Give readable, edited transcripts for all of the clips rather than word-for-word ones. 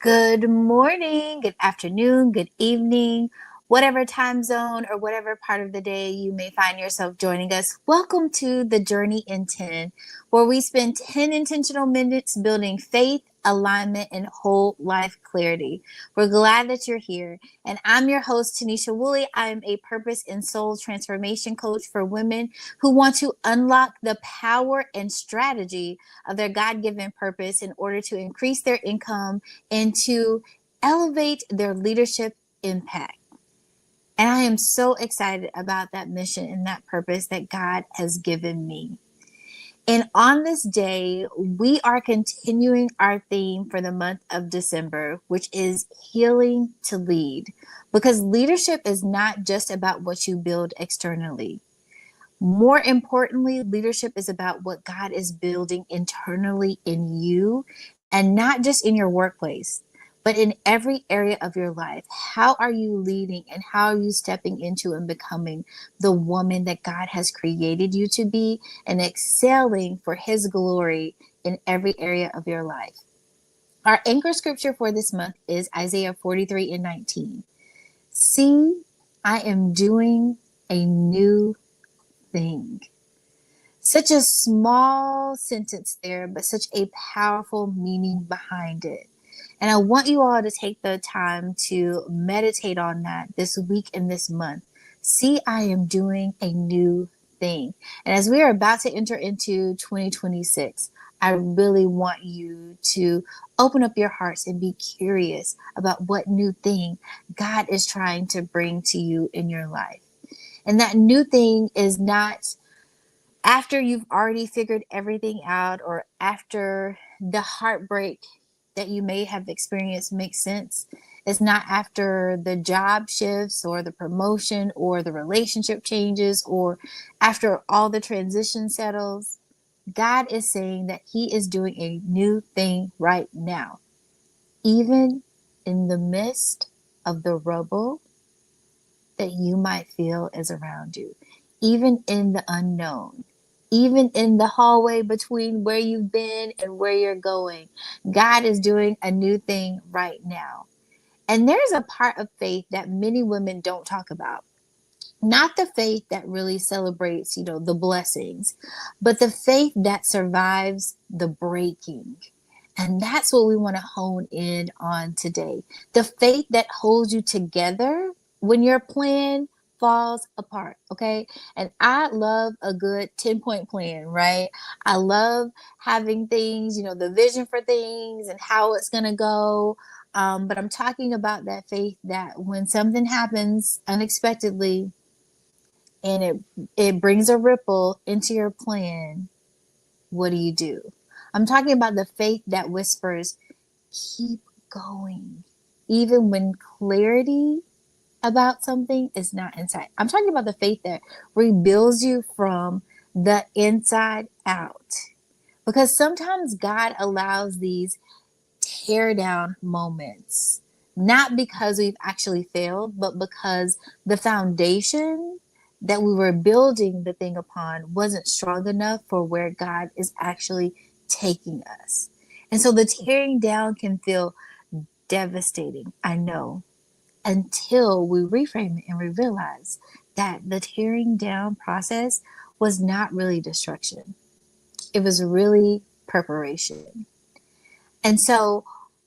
Good morning, good afternoon, good evening, whatever time zone or whatever part of the day you may find yourself joining us. Welcome to the Journey in 10, where we spend 10 intentional minutes building faith, alignment, and whole life clarity. We're glad that you're here. And I'm your host, Tanisha Woolley. I am a purpose and soul transformation coach for women who want to unlock the power and strategy of their God given purpose in order to increase their income and to elevate their leadership impact. And I am so excited about that mission and that purpose that God has given me. And on this day, we are continuing our theme for the month of December, which is healing to lead. Because leadership is not just about what you build externally. More importantly, leadership is about what God is building internally in you and not just in your workplace, but in every area of your life. How are you leading and how are you stepping into and becoming the woman that God has created you to be and excelling for His glory in every area of your life? Our anchor scripture for this month is Isaiah 43:19. See, I am doing a new thing. Such a small sentence there, but such a powerful meaning behind it. And I want you all to take the time to meditate on that this week and this month. See, I am doing a new thing. And as we are about to enter into 2026, I really want you to open up your hearts and be curious about what new thing God is trying to bring to you in your life. And that new thing is not after you've already figured everything out or after the heartbreak that you may have experienced makes sense. It's not after the job shifts or the promotion or the relationship changes or after all the transition settles. God is saying that He is doing a new thing right now, even in the midst of the rubble that you might feel is around you, even in the unknown, even in the hallway between where you've been and where you're going. God is doing a new thing right now. And there's a part of faith that many women don't talk about. Not the faith that really celebrates, the blessings, but the faith that survives the breaking. And that's what we want to hone in on today. The faith that holds you together when your plan falls apart. Okay. And I love a good 10-point plan, right? I love having things, the vision for things and how it's going to go. But I'm talking about that faith that when something happens unexpectedly and it brings a ripple into your plan, what do? I'm talking about the faith that whispers, keep going, even when clarity about something is not in sight. I'm talking about the faith that rebuilds you from the inside out. Because sometimes God allows these tear down moments, not because we've actually failed, but because the foundation that we were building the thing upon wasn't strong enough for where God is actually taking us. And so the tearing down can feel devastating, I know, until we reframe it and we realize that the tearing down process was not really destruction. It was really preparation. And so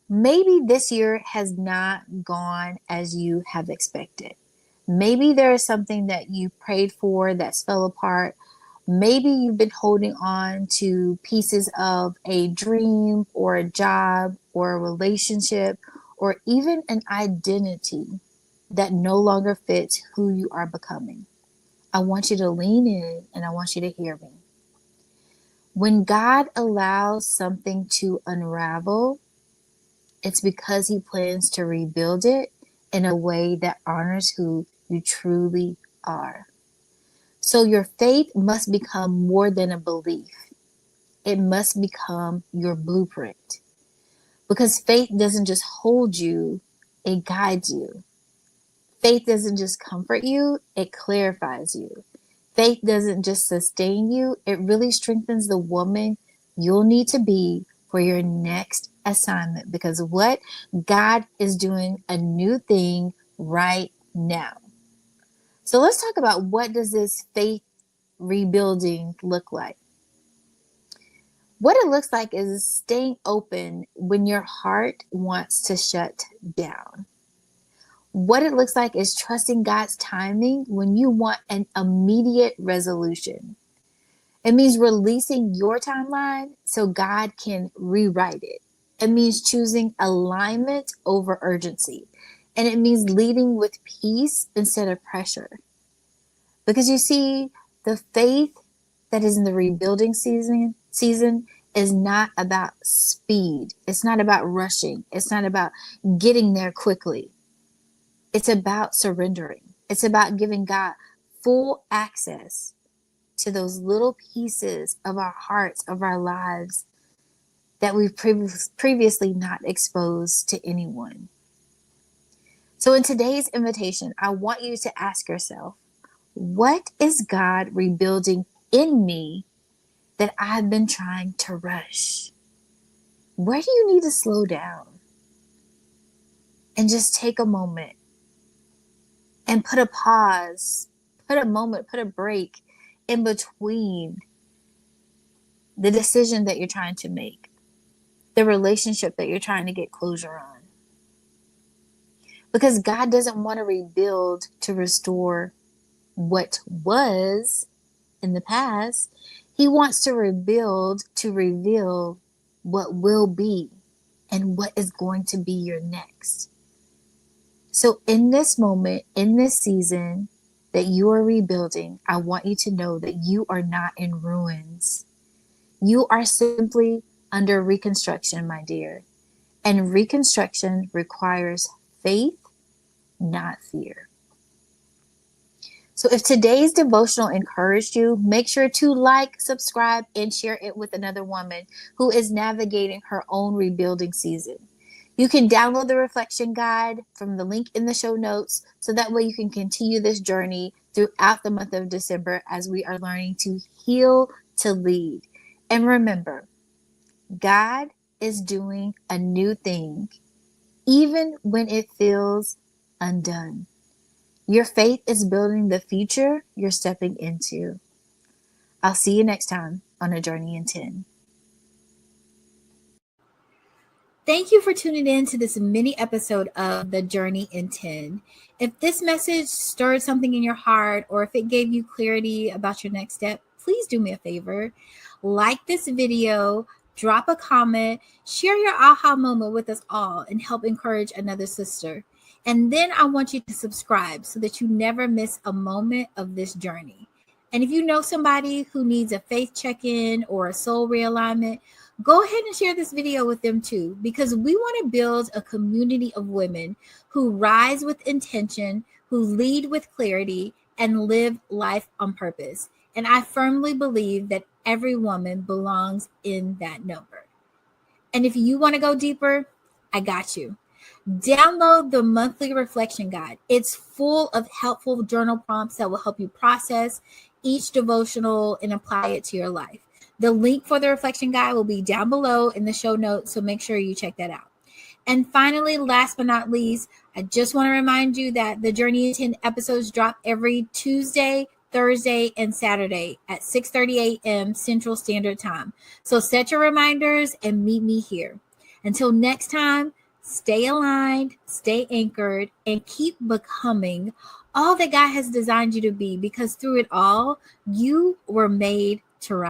maybe this year has not gone as you have expected. Maybe there is something that you prayed for that's fell apart. Maybe you've been holding on to pieces of a dream or a job or a relationship or even an identity that no longer fits who you are becoming. I want you to lean in and I want you to hear me. When God allows something to unravel, it's because He plans to rebuild it in a way that honors who you truly are. So your faith must become more than a belief. It must become your blueprint. Because faith doesn't just hold you, it guides you. Faith doesn't just comfort you, it clarifies you. Faith doesn't just sustain you, it really strengthens the woman you'll need to be for your next assignment, because what God is doing a new thing right now. So let's talk about, what does this faith rebuilding look like? What it looks like is staying open when your heart wants to shut down. What it looks like is trusting God's timing when you want an immediate resolution. It means releasing your timeline so God can rewrite it. It means choosing alignment over urgency. And it means leading with peace instead of pressure. Because you see, the faith that is in the rebuilding season is not about speed. It's not about rushing. It's not about getting there quickly. It's about surrendering. It's about giving God full access to those little pieces of our hearts, of our lives, that we've previously not exposed to anyone. So in today's invitation, I want you to ask yourself, what is God rebuilding in me that I've been trying to rush? Where do you need to slow down and just take a moment and put a pause, put a moment, put a break in between the decision that you're trying to make, the relationship that you're trying to get closure on? Because God doesn't want to rebuild to restore what was in the past. He wants to rebuild to reveal what will be and what is going to be your next. So in this moment, in this season that you are rebuilding, I want you to know that you are not in ruins. You are simply under reconstruction, my dear. And reconstruction requires faith, not fear. So if today's devotional encouraged you, make sure to like, subscribe, and share it with another woman who is navigating her own rebuilding season. You can download the reflection guide from the link in the show notes, so that way you can continue this journey throughout the month of December as we are learning to heal to lead. And remember, God is doing a new thing, even when it feels undone. Your faith is building the future you're stepping into. I'll see you next time on A Journey in 10. Thank you for tuning in to this mini episode of The Journey in 10. If this message stirred something in your heart, or if it gave you clarity about your next step, please do me a favor. Like this video, drop a comment, share your aha moment with us all, and help encourage another sister. And then I want you to subscribe so that you never miss a moment of this journey. And if you know somebody who needs a faith check-in or a soul realignment, go ahead and share this video with them too, because we want to build a community of women who rise with intention, who lead with clarity, and live life on purpose. And I firmly believe that every woman belongs in that number. And if you want to go deeper, I got you. Download the monthly reflection guide. It's full of helpful journal prompts that will help you process each devotional and apply it to your life. The link for the reflection guide will be down below in the show notes, so make sure you check that out. And finally, last but not least, I just want to remind you that the Journey in 10 episodes drop every Tuesday, Thursday, and Saturday at 6:30 a.m. Central Standard Time. So set your reminders and meet me here. Until next time, stay aligned, stay anchored, and keep becoming all that God has designed you to be, because through it all, you were made to rise.